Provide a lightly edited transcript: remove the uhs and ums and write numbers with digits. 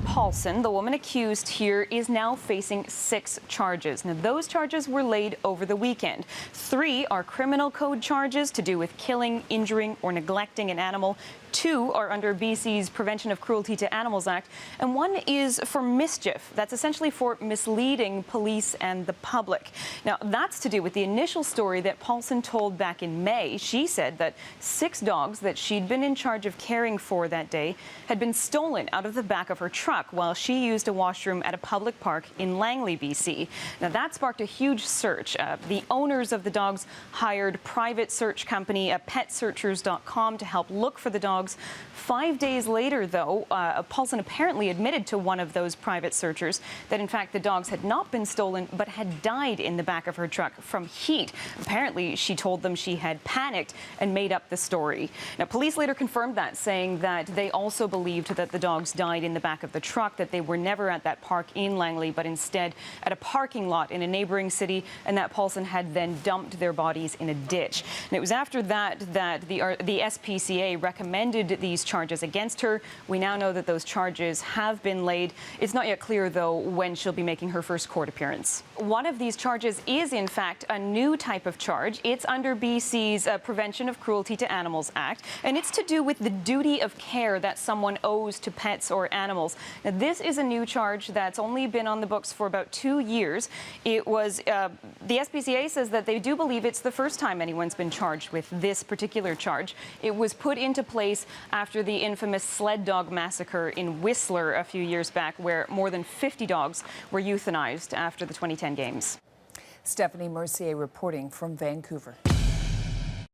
Paulsen, the woman accused here, is now facing 6 charges. Now, those charges were laid over the weekend. 3 are criminal code charges to do with killing, injuring, or neglecting an animal. 2 are under BC's Prevention of Cruelty to Animals Act, and 1 is for mischief. That's essentially for misleading police and the public. Now, that's to do with the initial story that Paulsen told back in May. She said that 6 dogs that she'd been in charge of caring for that day had been stolen out of the back of her truck while she used a washroom at a public park in Langley, BC. Now, that sparked a huge search. The owners of the dogs hired private search company petsearchers.com to help look for the dogs. 5 days later, though, Paulsen apparently admitted to one of those private searchers that, in fact, the dogs had not been stolen but had died in the back of her truck from heat. Apparently, she told them she had panicked and made up the story. Now, police later confirmed that, saying that they also believed that the dogs died in the back of the truck, that they were never at that park in Langley, but instead at a parking lot in a neighboring city, and that Paulsen had then dumped their bodies in a ditch. And it was after that that the SPCA recommended these charges against her. We now know that those charges have been laid. It's not yet clear, though, when she'll be making her first court appearance. One of these charges is, in fact, a new type of charge. It's under BC's Prevention of Cruelty to Animals Act, and it's to do with the duty of care that someone owes to pets or animals. Now, this is a new charge that's only been on the books for about 2 years. It was, the SPCA says that they do believe it's the first time anyone's been charged with this particular charge. It was put into place after the infamous sled dog massacre in Whistler a few years back, where more than 50 dogs were euthanized after the 2010 games. Stephanie Mercier reporting from Vancouver.